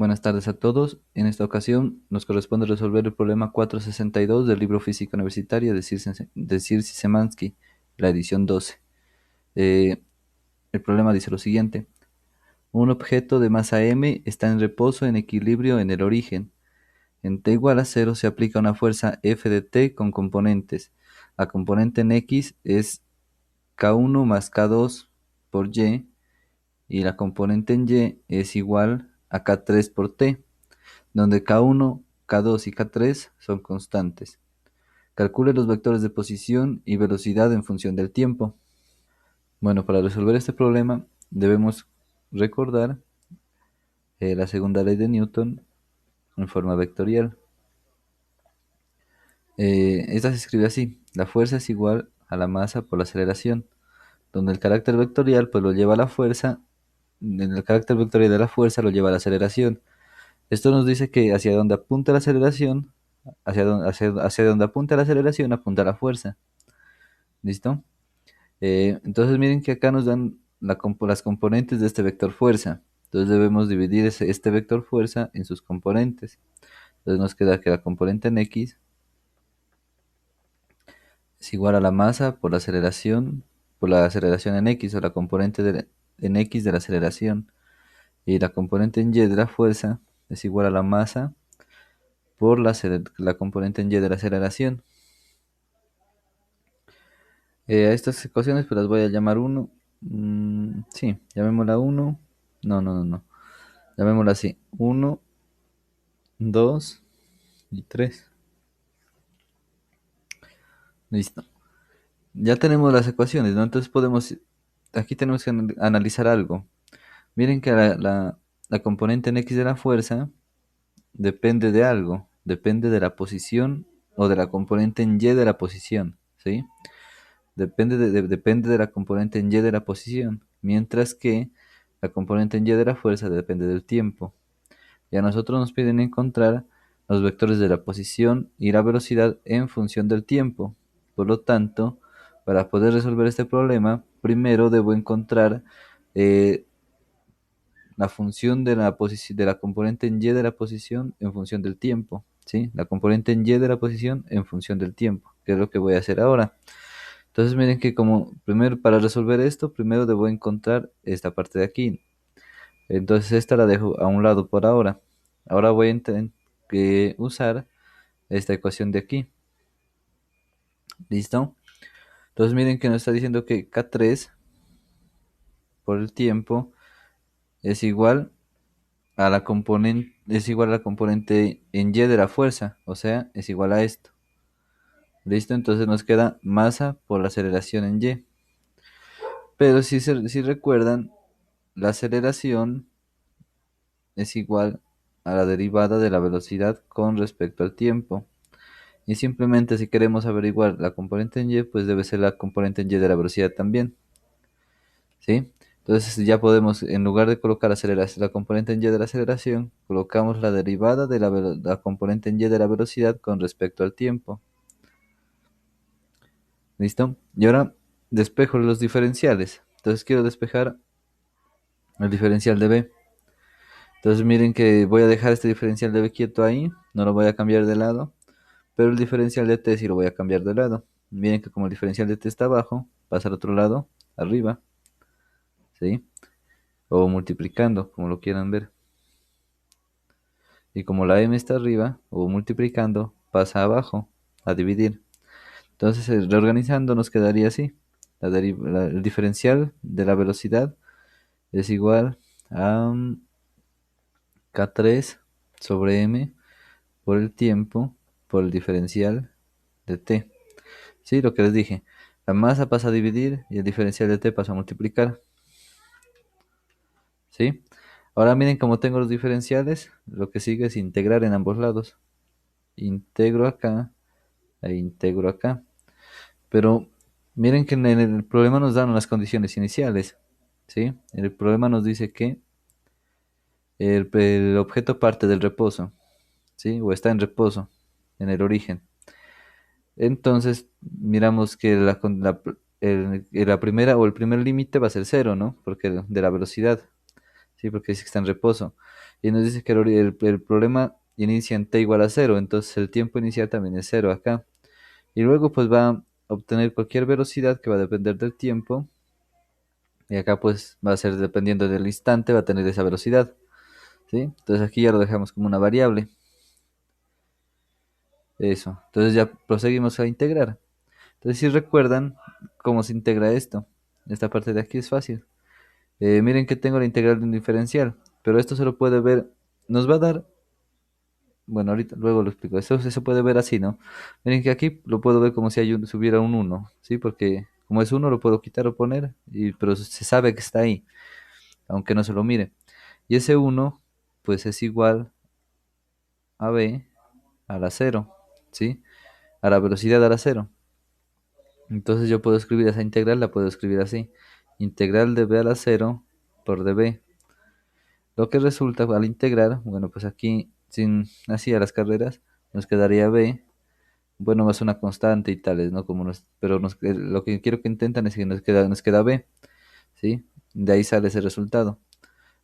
Buenas tardes a todos. En esta ocasión nos corresponde resolver el problema 462 del libro Física Universitaria de Sirsi Szymanski, la edición 12. Eh, el problema dice lo siguiente. Un objeto de masa m está en reposo en equilibrio en el origen. En t igual a 0 se aplica una fuerza F de t con componentes. La componente en x es K1 más K2 por y la componente en y es igual a K3 por t, donde K1, K2 y K3 son constantes. Calcule los vectores de posición y velocidad en función del tiempo. Bueno, para resolver este problema debemos recordar la segunda ley de Newton en forma vectorial. Esta se escribe así: la fuerza es igual a la masa por la aceleración, donde el carácter vectorial pues lo lleva a la fuerza, en el carácter vectorial de la fuerza lo lleva a la aceleración. Esto nos dice que hacia donde apunta la aceleración, hacia donde apunta la aceleración, apunta la fuerza. ¿Listo? Entonces miren que acá nos dan las componentes de este vector fuerza. Entonces debemos dividir este vector fuerza en sus componentes. Entonces nos queda que la componente en x es igual a la masa por la aceleración en x, o la componente en x de la aceleración. Y la componente en y de la fuerza es igual a la masa por la componente en y de la aceleración. A estas ecuaciones pues las voy a llamar 1. Sí, llamémosla 1. No, no, no, no. Llamémosla así: 1, 2 y 3. Listo. Ya tenemos las ecuaciones, ¿no? Entonces aquí tenemos que analizar algo. Miren que la componente en x de la fuerza depende de algo. Depende de la posición o de la componente en y de la posición, ¿sí? Depende de la componente en y de la posición, mientras que la componente en y de la fuerza depende del tiempo. Y a nosotros nos piden encontrar los vectores de la posición y la velocidad en función del tiempo. Por lo tanto, para poder resolver este problema, primero debo encontrar eh, la función de la componente en y de la posición en función del tiempo, ¿sí? La componente en y de la posición en función del tiempo, que es lo que voy a hacer ahora. Entonces miren que como primero para resolver esto, primero debo encontrar esta parte de aquí. Entonces esta la dejo a un lado por ahora. Ahora voy a usar esta ecuación de aquí. ¿Listo? Entonces miren que nos está diciendo que K3 por el tiempo es igual es igual a la componente en Y de la fuerza, o sea, es igual a esto. ¿Listo? Entonces nos queda masa por la aceleración en Y. Pero si recuerdan, la aceleración es igual a la derivada de la velocidad con respecto al tiempo. Y simplemente si queremos averiguar la componente en y, pues debe ser la componente en y de la velocidad también, ¿sí? Entonces ya podemos, en lugar de colocar la componente en y de la aceleración, colocamos la derivada de la componente en y de la velocidad con respecto al tiempo. ¿Listo? Y ahora despejo los diferenciales. Entonces quiero despejar el diferencial de b. Entonces miren que voy a dejar este diferencial de b quieto ahí, no lo voy a cambiar de lado, pero el diferencial de t sí lo voy a cambiar de lado. Miren que como el diferencial de t está abajo, pasa al otro lado, arriba, ¿sí? O multiplicando, como lo quieran ver. Y como la m está arriba, o multiplicando, pasa abajo, a dividir. Entonces, reorganizando nos quedaría así. El diferencial de la velocidad es igual a K3 sobre m por el tiempo por el diferencial de t. Sí, lo que les dije. La masa pasa a dividir y el diferencial de t pasa a multiplicar. ¿Sí? Ahora miren cómo tengo los diferenciales. Lo que sigue es integrar en ambos lados. Integro acá e integro acá. Pero miren que en el problema nos dan las condiciones iniciales. ¿Sí? El problema nos dice que el objeto parte del reposo. ¿Sí? O está en reposo en el origen. Entonces, miramos que la primera o el primer límite va a ser cero, ¿no? Porque de la velocidad, ¿sí? Porque dice que está en reposo. Y nos dice que el problema inicia en t igual a cero, entonces el tiempo inicial también es cero acá. Y luego pues va a obtener cualquier velocidad que va a depender del tiempo. Y acá pues va a ser dependiendo del instante, va a tener esa velocidad. ¿Sí? Entonces aquí ya lo dejamos como una variable. Eso. Entonces ya proseguimos a integrar. Entonces si recuerdan cómo se integra esto. Esta parte de aquí es fácil. Miren que tengo la integral de un diferencial. Pero esto se lo puede ver. Nos va a dar. Bueno, ahorita luego lo explico. Esto se puede ver así, ¿no? Miren que aquí lo puedo ver como si, si hubiera un uno, ¿sí? Porque como es uno lo puedo quitar o poner, pero se sabe que está ahí, aunque no se lo mire. Y ese uno pues es igual a b a la cero, ¿sí? A la velocidad a la cero. Entonces yo puedo escribir esa integral, la puedo escribir así. Integral de b a la cero por db. Lo que resulta al integrar, bueno, pues aquí, sin así a las carreras, nos quedaría b. Bueno, más una constante y tales, ¿no? Pero lo que quiero que intentan es que nos queda b, ¿sí? De ahí sale ese resultado.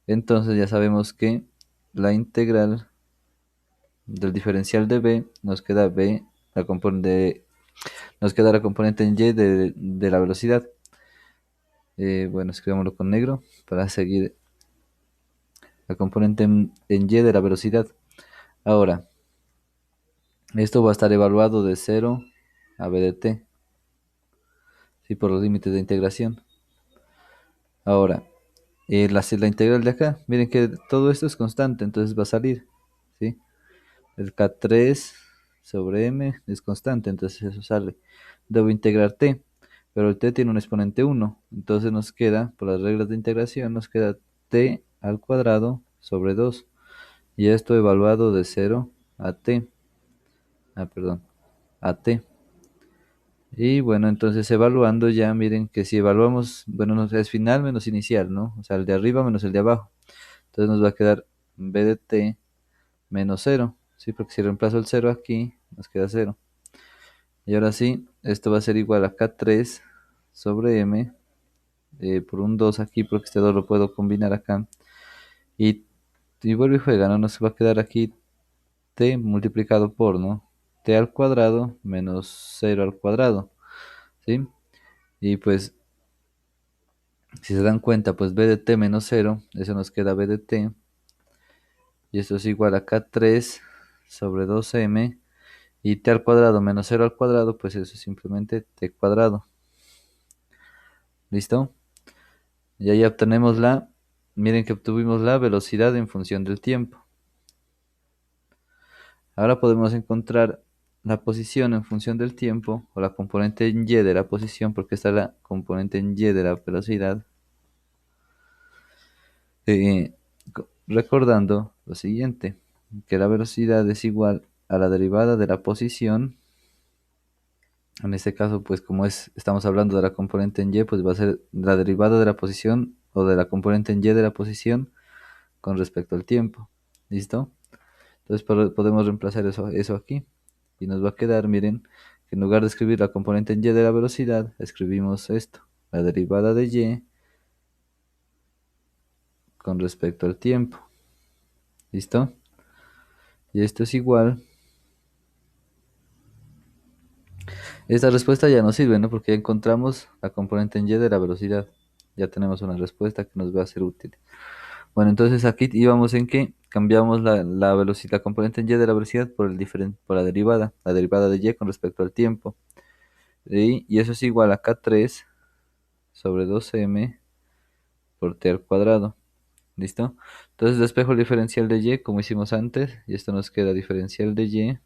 Entonces ya sabemos que la integral del diferencial de b nos queda b, nos queda la componente en y de la velocidad. Bueno, escribámoslo con negro para seguir la componente en y de la velocidad. Ahora, esto va a estar evaluado de cero a b de t, ¿sí? Por los límites de integración. Ahora, la integral de acá, miren que todo esto es constante, entonces va a salir, ¿sí? El K3 sobre M es constante, entonces eso sale. Debo integrar T, pero el T tiene un exponente 1, entonces nos queda, por las reglas de integración, nos queda T al cuadrado sobre 2. Y esto evaluado de 0 a T, perdón, a T. Y bueno, entonces evaluando ya, miren que si evaluamos, bueno, es final menos inicial, ¿no? O sea, el de arriba menos el de abajo. Entonces nos va a quedar b de t menos cero, ¿sí? Porque si reemplazo el cero aquí, nos queda cero. Y ahora sí, esto va a ser igual a k3 sobre m, por un 2 aquí, porque este 2 lo puedo combinar acá. Y, y vuelve y juega, ¿no? Nos va a quedar aquí t multiplicado por, ¿no? T al cuadrado menos 0 al cuadrado, ¿sí? Y pues, si se dan cuenta, pues b de t menos cero, eso nos queda b de t. Y esto es igual a k3 sobre 2m. Y t al cuadrado menos cero al cuadrado, pues eso es simplemente t cuadrado. ¿Listo? Y ahí obtenemos miren que obtuvimos la velocidad en función del tiempo. Ahora podemos encontrar la posición en función del tiempo, o la componente en y de la posición, porque está la componente en y de la velocidad. Recordando lo siguiente, que la velocidad es igual a la derivada de la posición. En este caso, pues como estamos hablando de la componente en y, pues va a ser la derivada de la posición o de la componente en y de la posición con respecto al tiempo. ¿Listo? Entonces podemos reemplazar eso aquí. Y nos va a quedar, miren, que en lugar de escribir la componente en y de la velocidad, escribimos esto, la derivada de y con respecto al tiempo. ¿Listo? Y esto es igual. Esta respuesta ya no sirve, ¿no? Porque ya encontramos la componente en y de la velocidad. Ya tenemos una respuesta que nos va a ser útil. Bueno, entonces aquí íbamos en que cambiamos la velocidad, la componente en y de la velocidad por la derivada de y con respecto al tiempo. Y eso es igual a k3 sobre 2m por t al cuadrado. ¿Listo? Entonces despejo el diferencial de y como hicimos antes, y esto nos queda diferencial de y.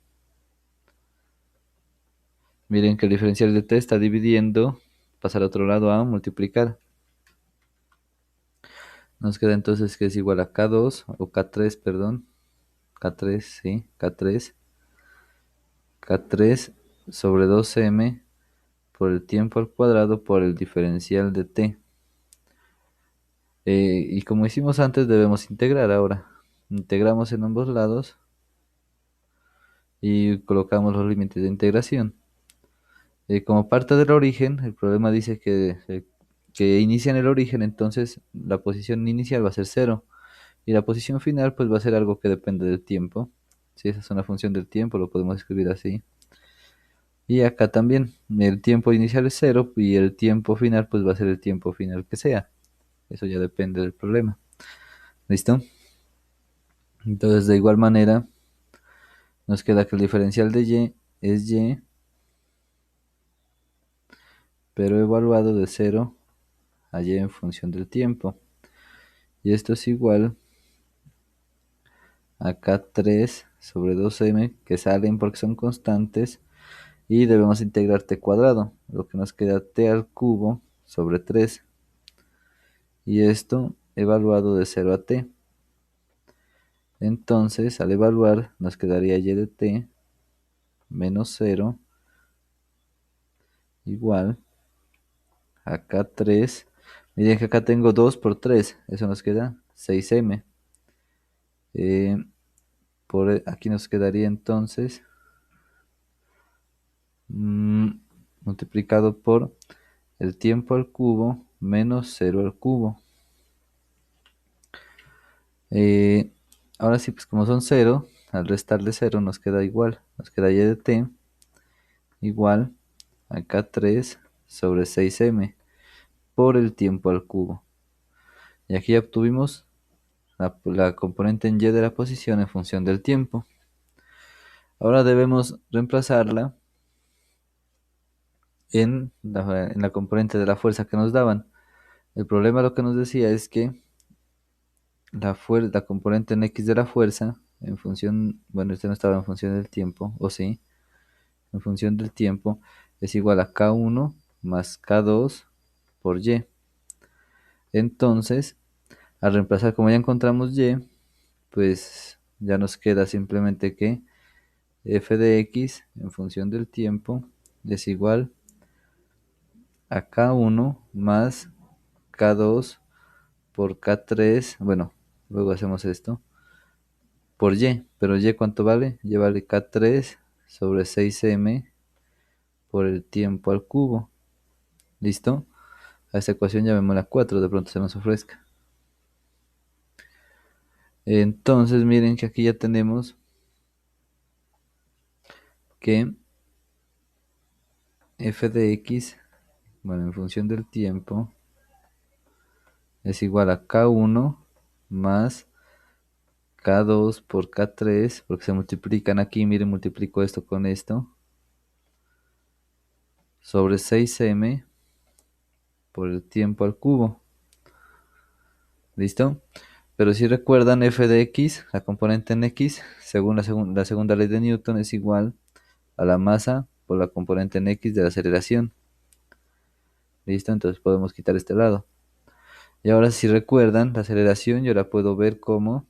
Miren que el diferencial de t está dividiendo, pasa al otro lado a multiplicar. Nos queda entonces que es igual a k2 o k3, perdón. K3, sí, K3 sobre 2m por el tiempo al cuadrado por el diferencial de t. Y como hicimos antes, debemos integrar ahora. Integramos en ambos lados y colocamos los límites de integración. Como parte del origen, el problema dice que inicia en el origen, entonces la posición inicial va a ser cero. Y la posición final pues va a ser algo que depende del tiempo. Si esa es una función del tiempo, lo podemos escribir así. Y acá también el tiempo inicial es cero y el tiempo final pues va a ser el tiempo final que sea. Eso ya depende del problema. ¿Listo? Entonces de igual manera nos queda que el diferencial de y es y, pero evaluado de cero a y en función del tiempo. Y esto es igual a K3 sobre 2m que salen porque son constantes y debemos integrar t cuadrado, lo que nos queda t al cubo sobre 3. Y esto evaluado de 0 a t. Entonces, al evaluar, nos quedaría y de t menos 0 igual a K3. Miren que acá tengo 2 por 3, eso nos queda 6m. Eh, aquí nos quedaría entonces mm, multiplicado por el tiempo al cubo menos 0 al cubo. Eh, ahora sí, pues como son 0, al restarle 0 nos queda igual. Nos queda y de t igual a K3 sobre 6m por el tiempo al cubo. Y aquí ya obtuvimos la componente en y de la posición en función del tiempo. Ahora debemos reemplazarla en la componente de la fuerza que nos daban. El problema lo que nos decía es que la componente en x de la fuerza, en función, bueno, este no estaba en función del tiempo, o sí, en función del tiempo, es igual a K1 más K2 por Y. Entonces, al reemplazar, como ya encontramos Y, pues ya nos queda simplemente que f de x en función del tiempo es igual a K1 más K2 por K3. Bueno, luego hacemos esto por Y, pero Y ¿cuánto vale? Y vale K3 sobre 6m por el tiempo al cubo. ¿Listo? A esta ecuación llamémosla 4, de pronto se nos ofrezca. Entonces miren que aquí ya tenemos que f de x, bueno, en función del tiempo, es igual a K1 más K2 por K3, porque se multiplican aquí, miren, multiplico esto con esto, sobre 6m por el tiempo al cubo. ¿Listo? Pero si recuerdan, f de x, la componente en x, según la segunda ley de Newton, es igual a la masa por la componente en x de la aceleración. ¿Listo? Entonces podemos quitar este lado. Y ahora si recuerdan, la aceleración yo la puedo ver como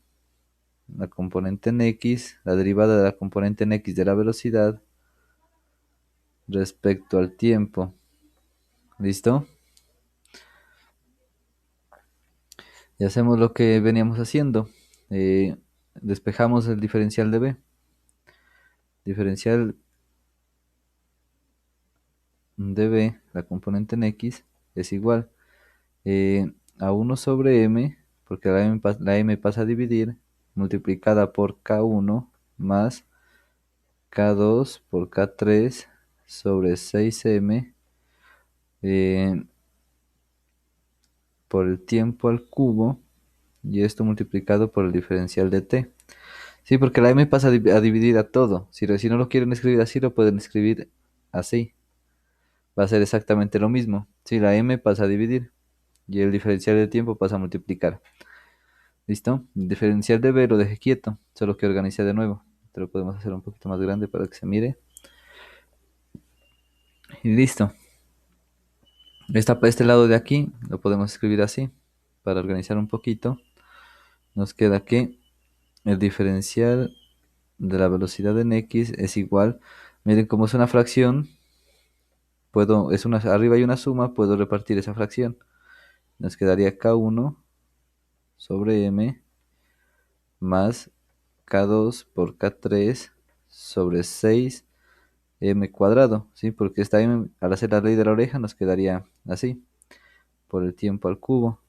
la componente en x, la derivada de la componente en x de la velocidad respecto al tiempo. ¿Listo? Y hacemos lo que veníamos haciendo. Despejamos el diferencial de b. Diferencial de b, la componente en x, es igual a 1 sobre m, porque la m pasa a dividir, multiplicada por K1 más K2 por K3 sobre 6m por el tiempo al cubo, y esto multiplicado por el diferencial de t. Sí, porque la m pasa a dividir a todo. Si no lo quieren escribir así, lo pueden escribir así. Va a ser exactamente lo mismo. Si la m pasa a dividir y el diferencial de tiempo pasa a multiplicar. ¿Listo? El diferencial de b lo dejé quieto, solo que organice de nuevo. Esto lo podemos hacer un poquito más grande para que se mire. Y listo. Este lado de aquí lo podemos escribir así, para organizar un poquito. Nos queda que el diferencial de la velocidad en x es igual. Miren, como es una fracción, arriba hay una suma, puedo repartir esa fracción. Nos quedaría K1 sobre m más K2 por K3 sobre 6m cuadrado, ¿sí? Porque esta m, al hacer la ley de la oreja, nos quedaría así, por el tiempo al cubo.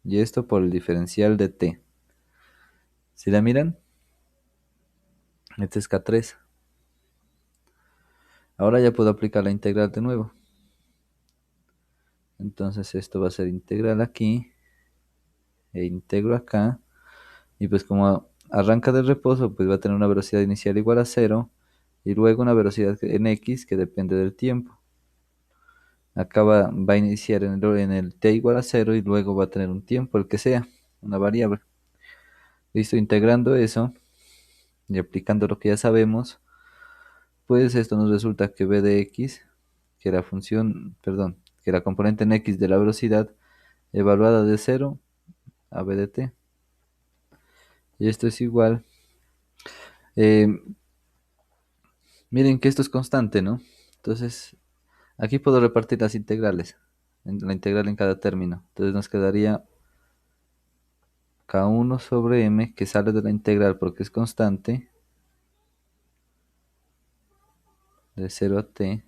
Y esto por el diferencial de t. Si la miran, este es K3. Ahora ya puedo aplicar la integral de nuevo. Entonces esto va a ser integral aquí e integro acá. Y pues como arranca del reposo, pues va a tener una velocidad inicial igual a cero y luego una velocidad en x que depende del tiempo. Acá va a iniciar en el t igual a cero y luego va a tener un tiempo, el que sea, una variable. Listo, integrando eso y aplicando lo que ya sabemos, pues esto nos resulta que b de x, que la función, perdón, que la componente en x de la velocidad evaluada de cero a b de t. Y esto es igual. eh, Miren que esto es constante, ¿no? Entonces, aquí puedo repartir las integrales, la integral en cada término. Entonces nos quedaría k1 sobre m, que sale de la integral porque es constante, de 0 a t.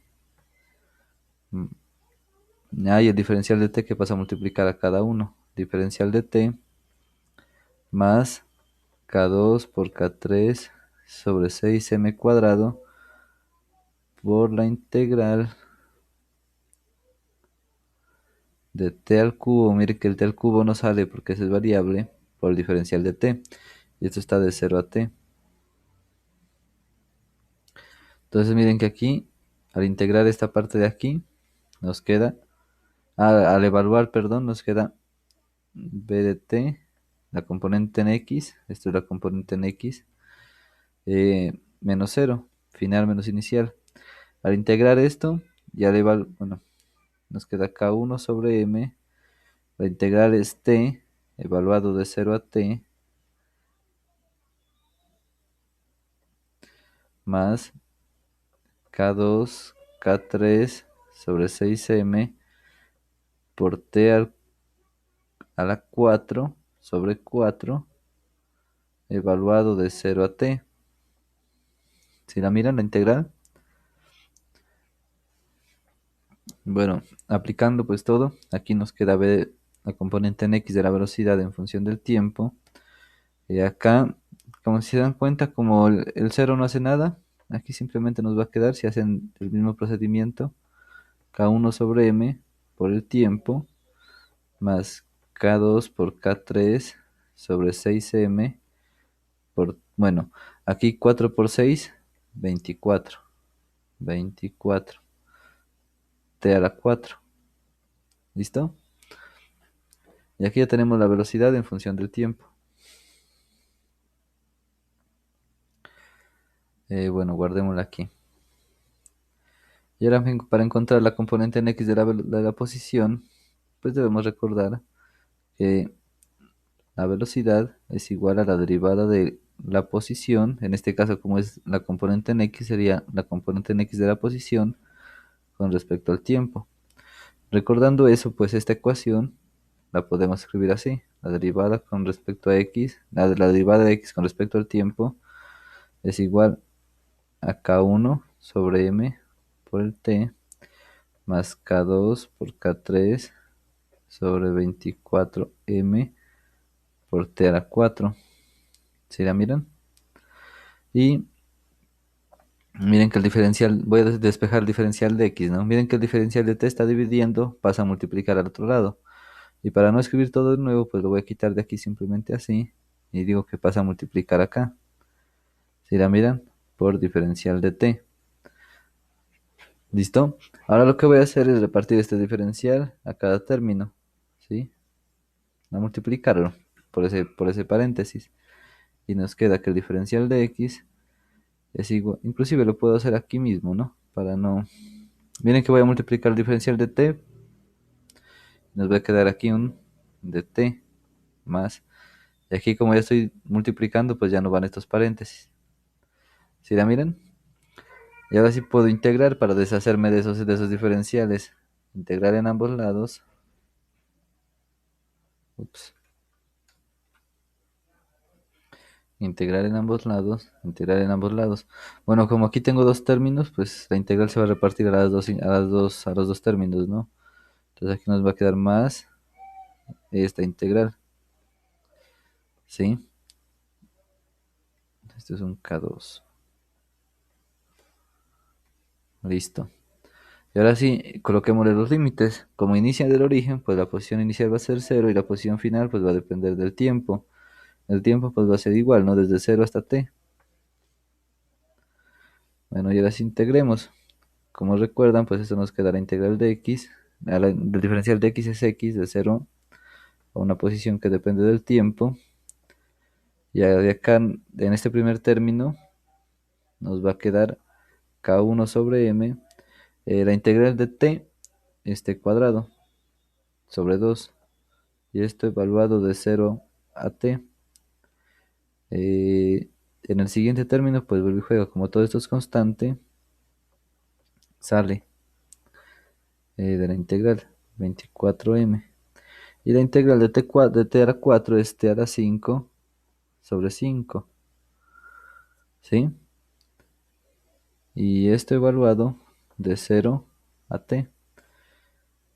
Y el diferencial de t que pasa a multiplicar a cada uno. Diferencial de t más k2 por k3 sobre 6m cuadrado por la integral de t al cubo. Mire que el t al cubo no sale porque esa es variable por el diferencial de t. Y esto está de 0 a t. Entonces miren que aquí, al integrar esta parte de aquí, nos queda, al evaluar, perdón, nos queda b de t, la componente en x, esto es la componente en x, menos 0, final menos inicial. Al integrar esto, ya le bueno, nos queda k1 sobre m, la integral es t, evaluado de 0 a t, más k2, k3 sobre 6m por t a la 4 sobre 4 evaluado de 0 a t. Si la miran, la integral. Bueno, aplicando pues todo, aquí nos queda b, la componente en x de la velocidad en función del tiempo. Y acá, como si se dan cuenta, como el 0 no hace nada, aquí simplemente nos va a quedar, si hacen el mismo procedimiento, k1 sobre m por el tiempo, más k2 por k3 sobre 6m por, bueno, aquí 4 por 6, 24. 24 t a la 4. ¿Listo? Y aquí ya tenemos la velocidad en función del tiempo. Bueno, guardémosla aquí. Y ahora para encontrar la componente en x de la posición, pues debemos recordar que la velocidad es igual a la derivada de la posición. En este caso, como es la componente en x, sería la componente en x de la posición con respecto al tiempo. Recordando eso, pues esta ecuación la podemos escribir así. La derivada con respecto a x, la derivada de x con respecto al tiempo es igual a k1 sobre m por el t más k2 por k3 sobre 24m por t a la 4. ¿Sí la miran? Y miren que el diferencial, voy a despejar el diferencial de x, ¿no? Miren que el diferencial de t está dividiendo, pasa a multiplicar al otro lado. Y para no escribir todo de nuevo, pues lo voy a quitar de aquí simplemente así. Y digo que pasa a multiplicar acá. ¿Sí la miran? Por diferencial de t. ¿Listo? Ahora lo que voy a hacer es repartir este diferencial a cada término. ¿Sí? A multiplicarlo por ese paréntesis. Y nos queda que el diferencial de x es igual. Inclusive lo puedo hacer aquí mismo, ¿no? Para no... Miren que voy a multiplicar el diferencial de t. Nos va a quedar aquí un de t más. Y aquí como ya estoy multiplicando, pues ya no van estos paréntesis. ¿Sí la miran? Y ahora sí puedo integrar para deshacerme de esos diferenciales. Integrar en ambos lados. Ups. Integrar en ambos lados. Integrar en ambos lados. Bueno, como aquí tengo dos términos, pues la integral se va a repartir a los dos términos, ¿no? Entonces aquí nos va a quedar más esta integral. ¿Sí? Esto es un K2. Listo. Y ahora sí, coloquémosle los límites. Como inicia del origen, pues la posición inicial va a ser cero y la posición final pues va a depender del tiempo. El tiempo pues va a ser igual, ¿no? Desde cero hasta t. Bueno, y ahora sí integremos. Como recuerdan, pues esto nos queda la integral de x. El diferencial de x es x de cero a una posición que depende del tiempo. Y de acá, en este primer término, nos va a quedar k1 sobre m. La integral de t, este cuadrado, sobre 2. Y esto evaluado de cero a t. En el siguiente término, pues vuelve y juega. Como todo esto es constante, sale de la integral 24m. Y la integral de t a la 4 es t a la 5 sobre 5. ¿Sí? Y esto evaluado de cero a t.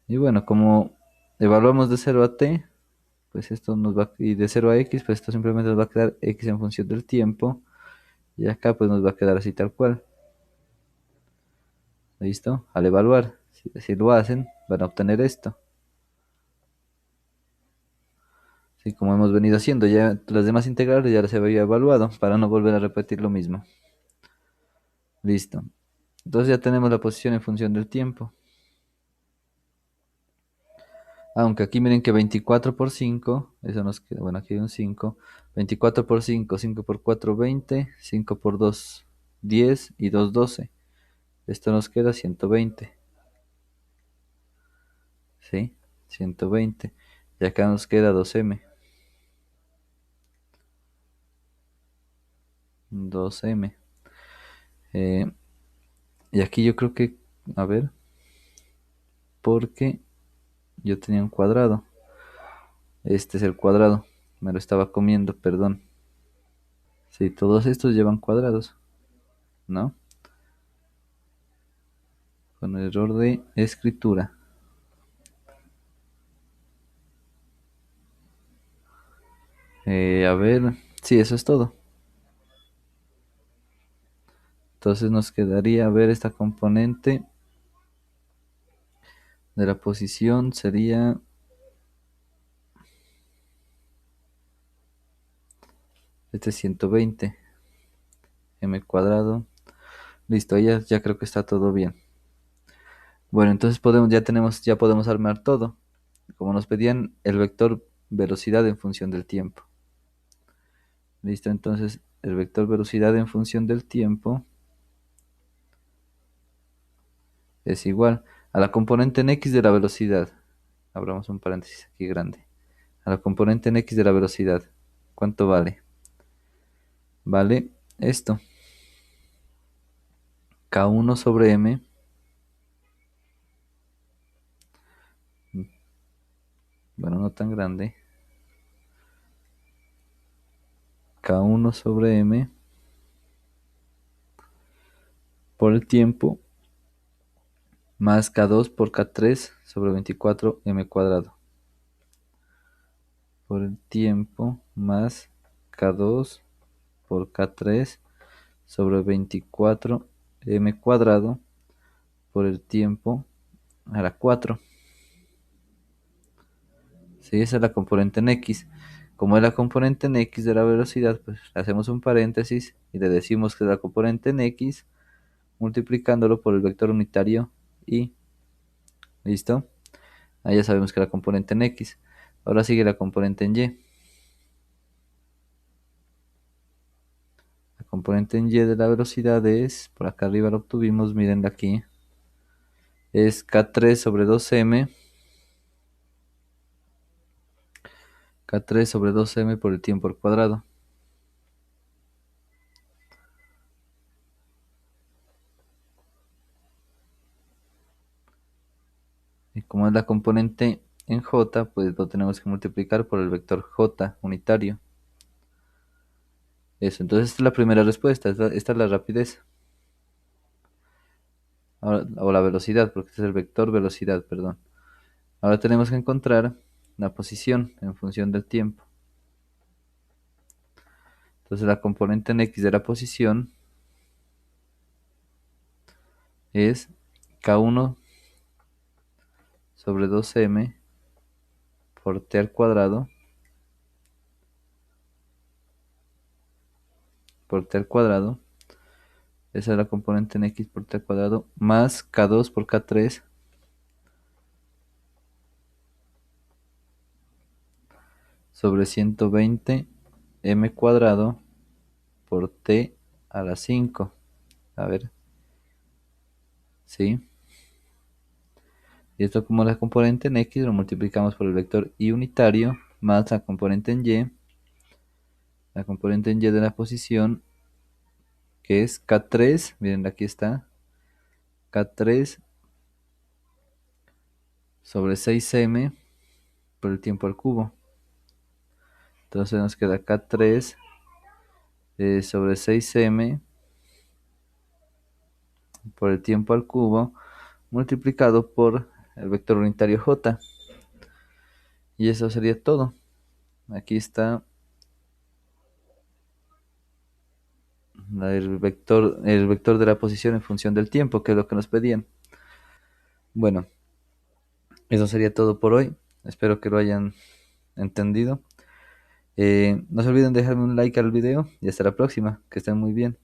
Y bueno, como evaluamos de cero a t, pues esto nos va, y de cero a x, pues esto simplemente nos va a quedar x en función del tiempo. Y acá pues nos va a quedar así tal cual. ¿Listo? Al evaluar, si lo hacen, van a obtener esto. Sí, como hemos venido haciendo, ya las demás integrales ya las había evaluado para no volver a repetir lo mismo. Listo. Entonces ya tenemos la posición en función del tiempo. Aunque aquí miren que 24 por 5, eso nos queda, bueno, aquí hay un 5. 24 por 5, 5 por 4, 20, 5 por 2, 10 y 2, 12. Esto nos queda 120. ¿Sí? 120. Y acá nos queda 2m. 2m. Eh, y aquí yo creo que, a ver, porque yo tenía un cuadrado. Este es el cuadrado. Me lo estaba comiendo, perdón. Sí, todos estos llevan cuadrados, ¿no? Con error de escritura. A ver, sí, eso es todo. Entonces nos quedaría ver esta componente de la posición sería este 120 m cuadrado. Listo, ya creo que está todo bien. Bueno, entonces ya podemos armar todo. Como nos pedían el vector velocidad en función del tiempo. Listo, entonces el vector velocidad en función del tiempo es igual a la componente en x de la velocidad. Abramos un paréntesis aquí grande. A la componente en x de la velocidad. ¿Cuánto vale? Vale esto. K1 sobre m. Bueno, no tan grande. K1 sobre m por el tiempo más K2 por K3 sobre 24 m cuadrado. Por el tiempo más K2 por K3 sobre 24 m cuadrado por el tiempo a la 4. Sí, esa es la componente en X. Como es la componente en X de la velocidad, pues le hacemos un paréntesis y le decimos que es la componente en X multiplicándolo por el vector unitario y listo. Ahí ya sabemos que la componente en X. Ahora sigue la componente en Y. La componente en Y de la velocidad es, por acá arriba lo obtuvimos, miren aquí, es K3 sobre 2m. K3 sobre 2m por el tiempo al cuadrado. Y como es la componente en J, pues lo tenemos que multiplicar por el vector J unitario. Eso, entonces esta es la primera respuesta, esta es la rapidez. O la velocidad, porque este es el vector velocidad, perdón. Ahora tenemos que encontrar la posición en función del tiempo. Entonces la componente en X de la posición es K1 sobre 2m por t al cuadrado por t al cuadrado. Esa es la componente en X por t al cuadrado más K2 por K3 sobre 120 m cuadrado por t a la 5. A ver, ¿sí? Y esto como la componente en X lo multiplicamos por el vector y unitario más la componente en Y. La componente en Y de la posición que es K3. Miren, aquí está. K3 sobre 6m por el tiempo al cubo. Entonces nos queda K3 sobre 6m por el tiempo al cubo multiplicado por el vector unitario J. Y eso sería todo. Aquí está el vector de la posición en función del tiempo, que es lo que nos pedían. Bueno, eso sería todo por hoy. Espero que lo hayan entendido. No se olviden dejarme un like al video y hasta la próxima. Que estén muy bien.